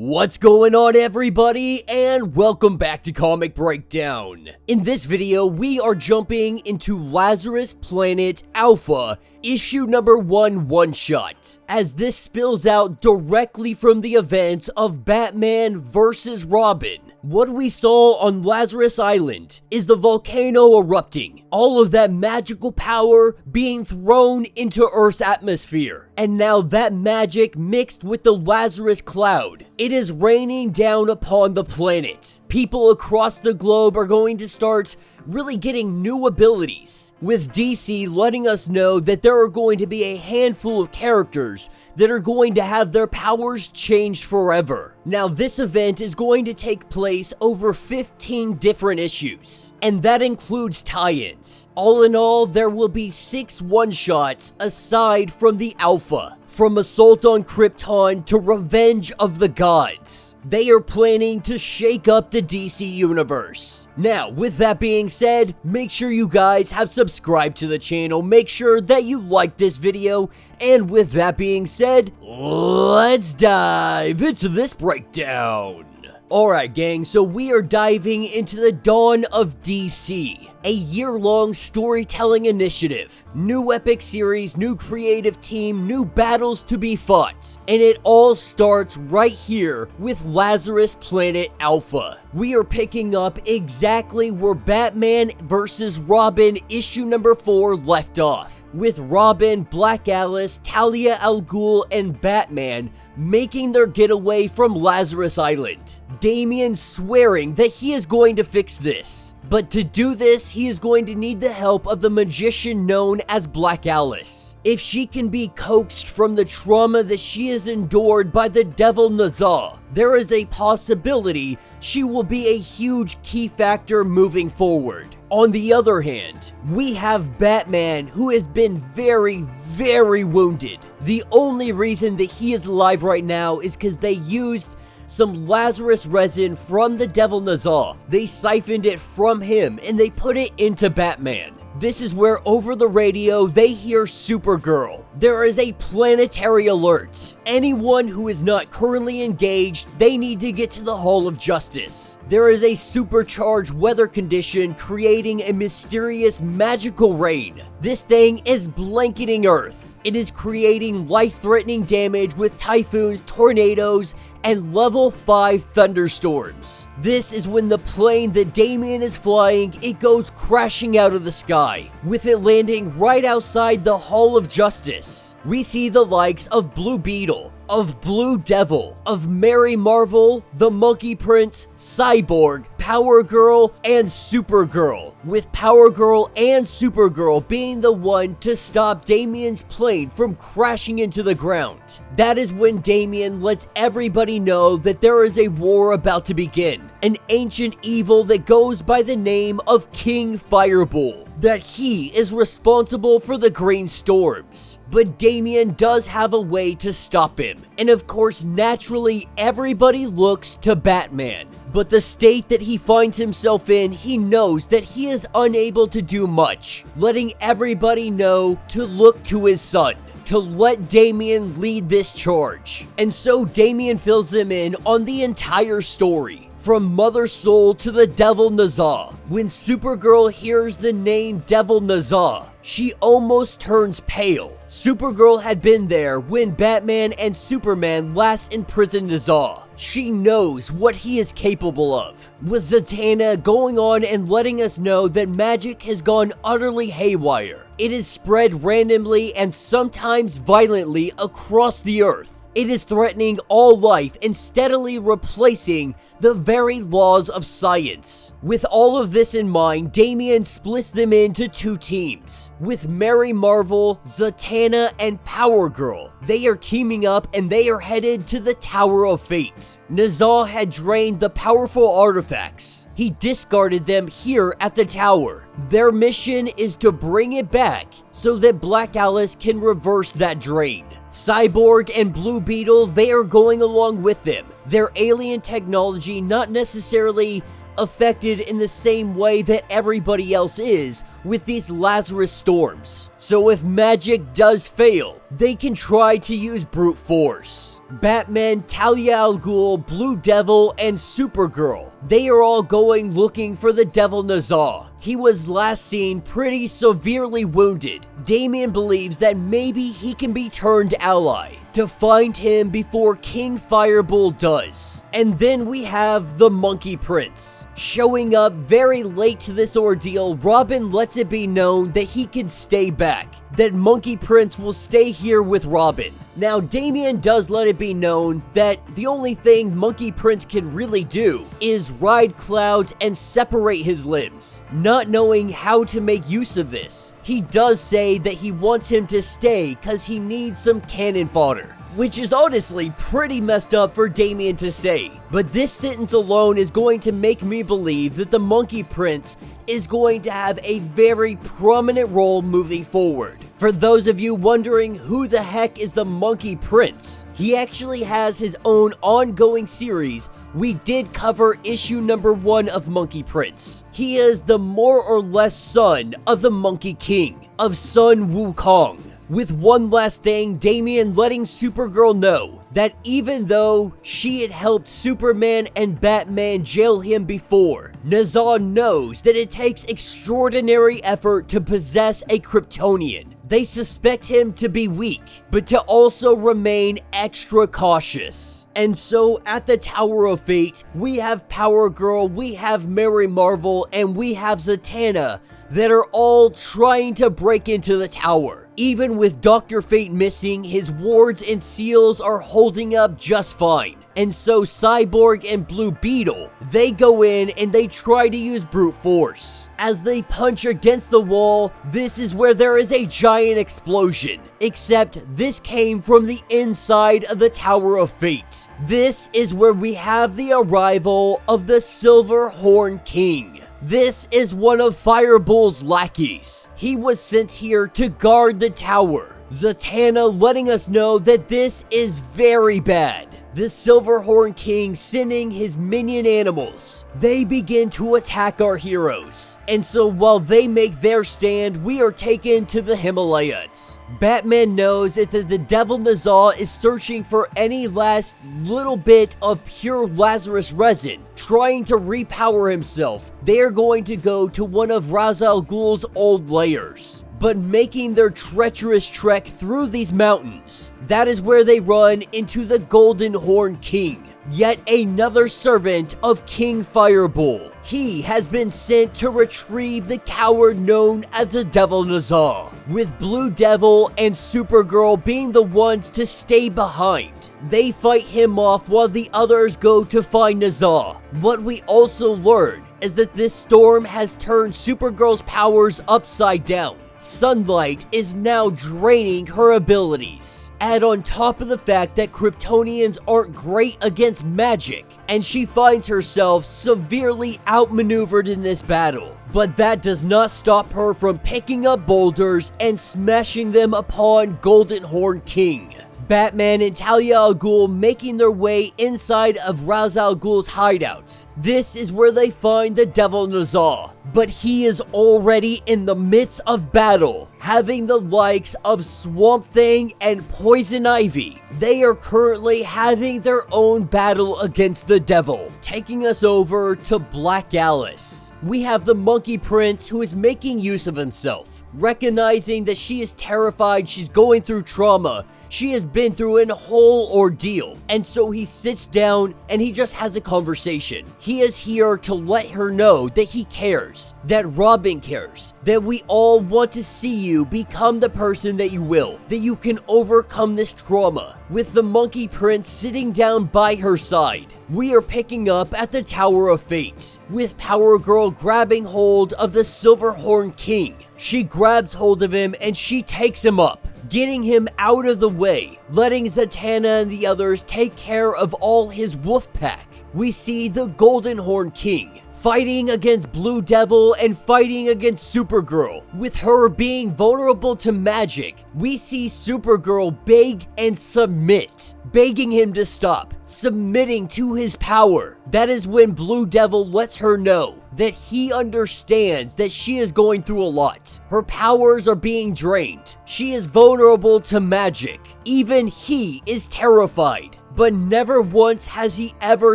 What's going on, everybody, and welcome back to Comic Breakdown. In this video, we are jumping into Lazarus Planet Alpha, issue number 1 one-shot, as this spills out directly from the events of Batman vs. Robin. What we saw on Lazarus Island is the volcano erupting, all of that magical power being thrown into Earth's atmosphere, and now that magic mixed with the Lazarus cloud. It is raining down upon the planet. People across the globe are going to start really getting new abilities, with DC letting us know that there are going to be a handful of characters that are going to have their powers changed forever. Now, this event is going to take place over 15 different issues, and that includes tie-ins. All in all, there will be 6 one-shots aside from the Alpha. From Assault on Krypton to Revenge of the Gods, they are planning to shake up the DC universe. Now, with that being said, make sure you guys have subscribed to the channel, make sure that you like this video, and with that being said, let's dive into this breakdown. Alright gang, so we are diving into the dawn of DC. A year-long storytelling initiative, new epic series, new creative team, new battles to be fought, and it all starts right here with Lazarus Planet Alpha. We are picking up exactly where Batman vs. Robin issue number 4 left off, with Robin, Black Alice, Talia al Ghul, and Batman making their getaway from Lazarus Island. Damian swearing that he is going to fix this, but to do this, he is going to need the help of the magician known as Black Alice. If she can be coaxed from the trauma that she has endured by the devil Nazar, there is a possibility she will be a huge key factor moving forward. On the other hand, we have Batman, who has been very wounded. The only reason that he is alive right now is because they used some Lazarus resin from the devil Nazar. They siphoned it from him and they put it into Batman. This is where over the radio they hear Supergirl. There is a planetary alert. Anyone who is not currently engaged, they need to get to the Hall of Justice. There is a supercharged weather condition creating a mysterious magical rain. This thing is blanketing Earth. It is creating life-threatening damage with typhoons, tornadoes, and level 5 thunderstorms. This is when the plane that Damian is flying, it goes crashing out of the sky, with it landing right outside the Hall of Justice. We see the likes of Blue Beetle, of Blue Devil, of Mary Marvel, the Monkey Prince, Cyborg, Power Girl, and Supergirl, with Power Girl and Supergirl being the one to stop Damian's plane from crashing into the ground. That is when Damian lets everybody know that there is a war about to begin, an ancient evil that goes by the name of King Fireball, that he is responsible for the green storms. But Damian does have a way to stop him, and of course naturally everybody looks to Batman. But the state that he finds himself in, he knows that he is unable to do much, letting everybody know to look to his son, to let Damian lead this charge. And so Damian fills them in on the entire story, from Mother Soul to the Devil Nazar. When Supergirl hears the name Devil Nazar, she almost turns pale. Supergirl had been there when Batman and Superman last imprisoned Nazar. She knows what he is capable of, with Zatanna going on and letting us know that magic has gone utterly haywire. It is spread randomly and sometimes violently across the earth. It is threatening all life and steadily replacing the very laws of science. With all of this in mind, Damian splits them into 2 teams, with Mary Marvel, Zatanna, and Power Girl. They are teaming up and they are headed to the Tower of Fate. Nazar had drained the powerful artifacts. He discarded them here at the tower. Their mission is to bring it back so that Black Alice can reverse that drain. Cyborg and Blue Beetle, they are going along with them. Their alien technology not necessarily affected in the same way that everybody else is with these Lazarus storms. So if magic does fail, they can try to use brute force. Batman, Talia al Ghul, Blue Devil, and Supergirl. They are all going looking for the Devil Nazar. He was last seen pretty severely wounded. Damian believes that maybe he can be turned ally to find him before King Fireball does. And then we have the Monkey Prince. Showing up very late to this ordeal, Robin lets it be known that he can stay back, that Monkey Prince will stay here with Robin. Now, Damian does let it be known that the only thing Monkey Prince can really do is ride clouds and separate his limbs. Not knowing how to make use of this, he does say that he wants him to stay because he needs some cannon fodder, which is honestly pretty messed up for Damian to say. But this sentence alone is going to make me believe that the Monkey Prince is going to have a very prominent role moving forward. For those of you wondering who the heck is the Monkey Prince, he actually has his own ongoing series. We did cover issue number 1 of Monkey Prince. He is the more or less son of the Monkey King, of Sun Wukong. With one last thing, Damian letting Supergirl know that even though she had helped Superman and Batman jail him before, Nazar knows that it takes extraordinary effort to possess a Kryptonian. They suspect him to be weak, but to also remain extra cautious. And so at the Tower of Fate, we have Power Girl, we have Mary Marvel, and we have Zatanna that are all trying to break into the tower. Even with Dr. Fate missing, his wards and seals are holding up just fine. And so Cyborg and Blue Beetle, they go in and they try to use brute force. As they punch against the wall, this is where there is a giant explosion. Except this came from the inside of the Tower of Fate. This is where we have the arrival of the Silver Horn King. This is one of Fireball's lackeys. He was sent here to guard the tower. Zatanna letting us know that this is very bad. The Silverhorn King sending his minion animals. They begin to attack our heroes. And so while they make their stand, we are taken to the Himalayas. Batman knows that the Devil Nazar is searching for any last little bit of pure Lazarus resin, trying to repower himself. They are going to go to one of Ra's al Ghul's old lairs. But making their treacherous trek through these mountains, that is where they run into the Golden Horn King, yet another servant of King Fireball. He has been sent to retrieve the coward known as the Devil Nazar, with Blue Devil and Supergirl being the ones to stay behind. They fight him off while the others go to find Nazar. What we also learn is that this storm has turned Supergirl's powers upside down. Sunlight is now draining her abilities. Add on top of the fact that Kryptonians aren't great against magic, and she finds herself severely outmaneuvered in this battle. But that does not stop her from picking up boulders and smashing them upon Golden Horn King. Batman and Talia al Ghul making their way inside of Ra's al Ghul's hideouts. This is where they find the Devil Nazar, but he is already in the midst of battle, having the likes of Swamp Thing and Poison Ivy. They are currently having their own battle against the Devil, taking us over to Black Alice. We have the Monkey Prince who is making use of himself, recognizing that she is terrified, she's going through trauma, she has been through a whole ordeal, and so he sits down and he just has a conversation. He is here to let her know that he cares, that Robin cares, that we all want to see you become the person that you will, that you can overcome this trauma. With the Monkey Prince sitting down by her side, we are picking up at the Tower of Fate, with Power Girl grabbing hold of the Silverhorn King. She grabs hold of him and she takes him up, getting him out of the way, letting Zatanna and the others take care of all his wolf pack. We see the Golden Horn King fighting against Blue Devil and fighting against Supergirl. With her being vulnerable to magic, we see Supergirl beg and submit, begging him to stop, submitting to his power. That is when Blue Devil lets her know that he understands that she is going through a lot. Her powers are being drained. She is vulnerable to magic. Even he is terrified. But never once has he ever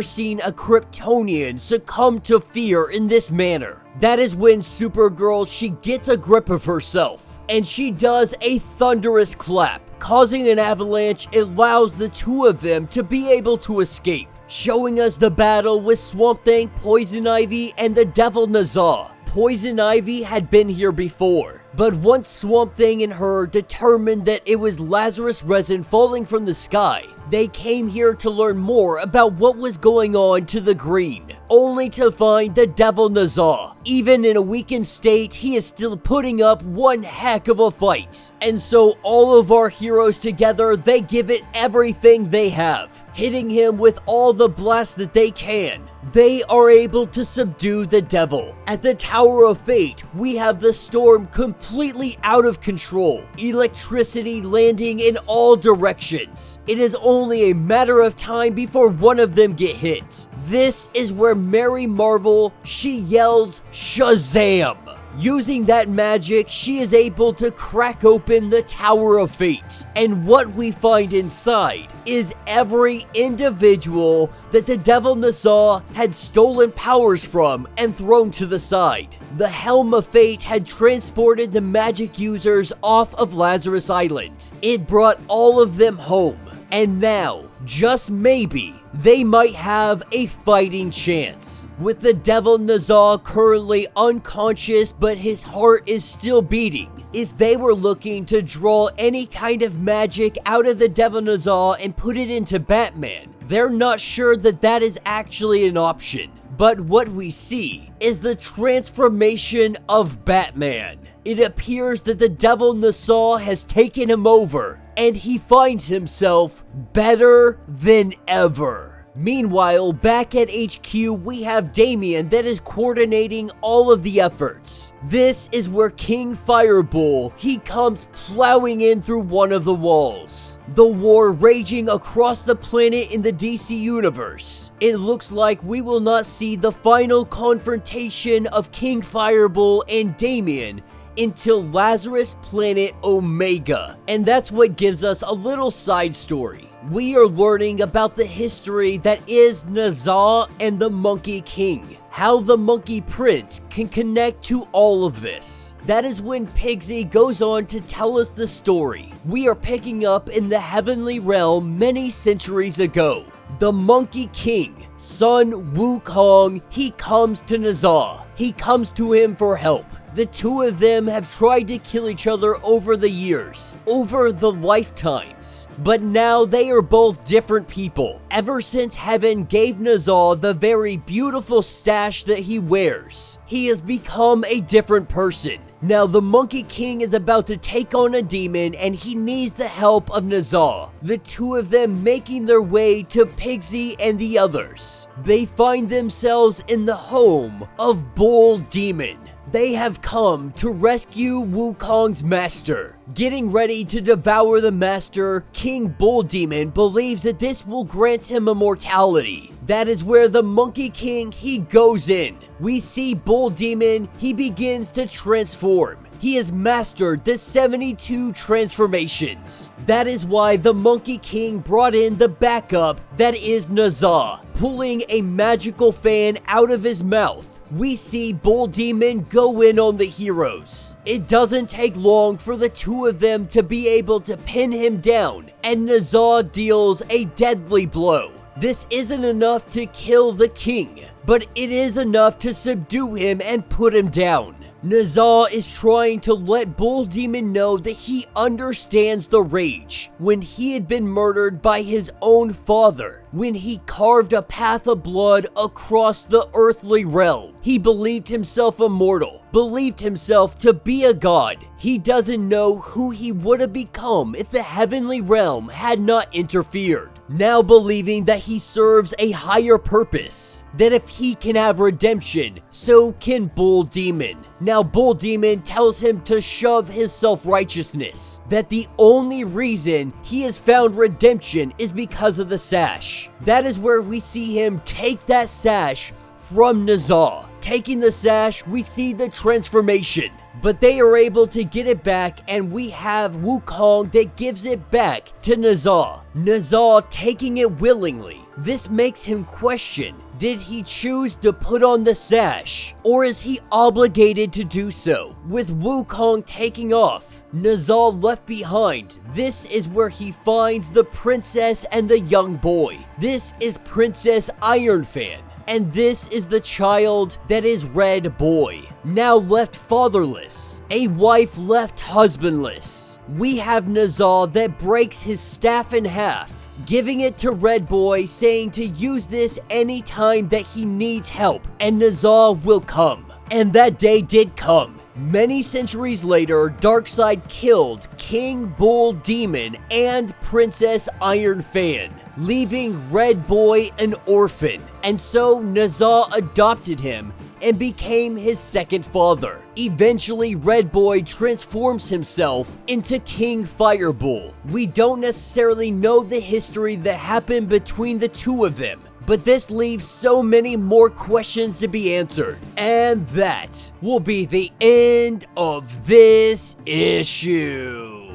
seen a Kryptonian succumb to fear in this manner. That is when Supergirl, she gets a grip of herself, and she does a thunderous clap, causing an avalanche. It allows the two of them to be able to escape, showing us the battle with Swamp Thing, Poison Ivy, and the Devil Nazar. Poison Ivy had been here before, but once Swamp Thing and her determined that it was Lazarus resin falling from the sky, they came here to learn more about what was going on to the Green, only to find the Devil Nazar. Even in a weakened state, he is still putting up one heck of a fight. And so all of our heroes together, they give it everything they have, hitting him with all the blasts that they can. They are able to subdue the devil. At the Tower of Fate, we have the storm completely out of control, electricity landing in all directions. It is only a matter of time before one of them get hit. This is where Mary Marvel, she yells Shazam! Using that magic, she is able to crack open the Tower of Fate. And what we find inside is every individual that the Devil Nazar had stolen powers from and thrown to the side. The Helm of Fate had transported the magic users off of Lazarus Island. It brought all of them home. And now, just maybe, they might have a fighting chance. With the Devil Nazar currently unconscious, but his heart is still beating. If they were looking to draw any kind of magic out of the Devil Nazar and put it into Batman, they're not sure that that is actually an option. But what we see is the transformation of Batman. It appears that the Devil Nazar has taken him over, and he finds himself better than ever. Meanwhile, back at HQ, we have Damian that is coordinating all of the efforts. This is where King Fireball, he comes plowing in through one of the walls. The war raging across the planet in the DC universe. It looks like we will not see the final confrontation of King Fireball and Damian until Lazarus Planet Omega. And that's what gives us a little side story. We are learning about the history that is Nazar and the Monkey King. How the Monkey Prince can connect to all of this. That is when Pigsy goes on to tell us the story. We are picking up in the heavenly realm many centuries ago. The Monkey King, Sun Wukong, he comes to Nazar. He comes to him for help. The two of them have tried to kill each other over the years, over the lifetimes. But now they are both different people. Ever since Heaven gave Nazar the very beautiful stash that he wears, he has become a different person. Now the Monkey King is about to take on a demon and he needs the help of Nazar. The two of them making their way to Pigsy and the others. They find themselves in the home of Bull Demon. They have come to rescue Wukong's master. Getting ready to devour the master, King Bull Demon believes that this will grant him immortality. That is where the Monkey King, he goes in. We see Bull Demon, he begins to transform. He has mastered the 72 transformations. That is why the Monkey King brought in the backup that is Nazar, pulling a magical fan out of his mouth. We see Bull Demon go in on the heroes. It doesn't take long for the two of them to be able to pin him down, and Nazar deals a deadly blow. This isn't enough to kill the king, but it is enough to subdue him and put him down. Nazar is trying to let Bull Demon know that he understands the rage when he had been murdered by his own father, when he carved a path of blood across the earthly realm. He believed himself immortal, believed himself to be a god. He doesn't know who he would have become if the heavenly realm had not interfered. Now believing that he serves a higher purpose, that if he can have redemption, so can Bull Demon. Now Bull Demon tells him to shove his self-righteousness, that the only reason he has found redemption is because of the sash. That is where we see him take that sash from Nazar. Taking the sash, we see the transformation. But they are able to get it back, and we have Wukong that gives it back to Naza. Naza taking it willingly. This makes him question, did he choose to put on the sash? Or is he obligated to do so? With Wukong taking off, Naza left behind. This is where he finds the princess and the young boy. This is Princess Ironfan. And this is the child that is Red Boy, now left fatherless, a wife left husbandless. We have Naza that breaks his staff in half, giving it to Red Boy, saying to use this anytime that he needs help, and Naza will come. And that day did come. Many centuries later, Darkseid killed King Bull Demon and Princess Ironfan, leaving Red Boy an orphan, and so Naza adopted him and became his second father. Eventually, Red Boy transforms himself into King Firebull. We don't necessarily know the history that happened between the two of them, but this leaves so many more questions to be answered. And that will be the end of this issue.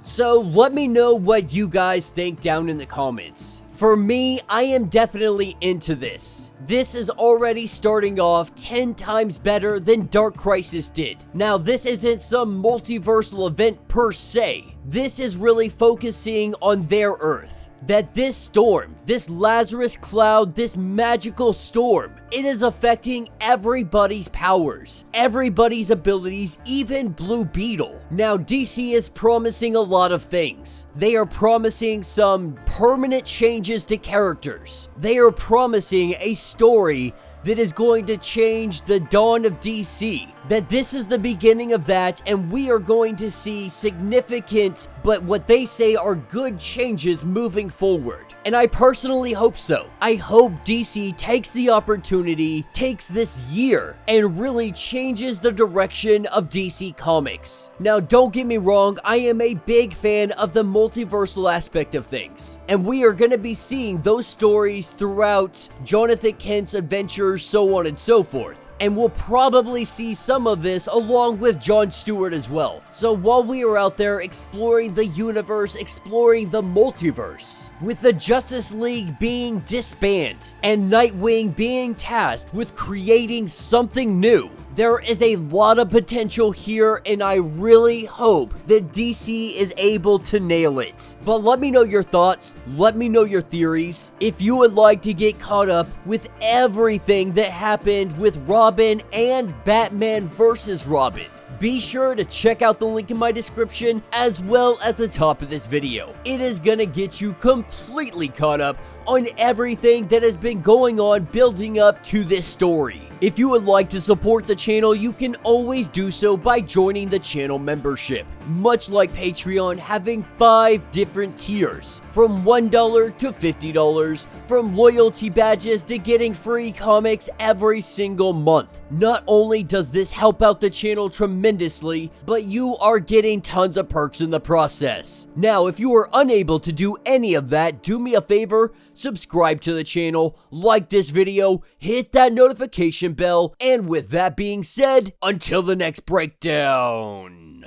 So let me know what you guys think down in the comments. For me, I am definitely into this. This is already starting off 10 times better than Dark Crisis did. Now, this isn't some multiversal event per se. This is really focusing on their Earth. That this storm, this Lazarus cloud, this magical storm, it is affecting everybody's powers, everybody's abilities, even Blue Beetle. Now, DC is promising a lot of things. They are promising some permanent changes to characters. They are promising a story that is going to change the dawn of DC. That this is the beginning of that, and we are going to see significant, but what they say are good changes moving forward. And I personally hope so. I hope DC takes the opportunity, takes this year, and really changes the direction of DC Comics. Now, don't get me wrong, I am a big fan of the multiversal aspect of things, and we are going to be seeing those stories throughout Jonathan Kent's adventures, so on and so forth. And we'll probably see some of this along with John Stewart as well. So while we are out there exploring the universe, exploring the multiverse, with the Justice League being disbanded and Nightwing being tasked with creating something new, there is a lot of potential here, and I really hope that DC is able to nail it. But let me know your thoughts, let me know your theories. If you would like to get caught up with everything that happened with Robin and Batman vs. Robin, be sure to check out the link in my description as well as the top of this video. It is gonna get you completely caught up on everything that has been going on building up to this story. If you would like to support the channel, you can always do so by joining the channel membership. Much like Patreon, having 5 different tiers, from $1 to $50, from loyalty badges to getting free comics every single month. Not only does this help out the channel tremendously, but you are getting tons of perks in the process. Now, if you are unable to do any of that, do me a favor, subscribe to the channel, like this video, hit that notification bell, and with that being said, until the next breakdown.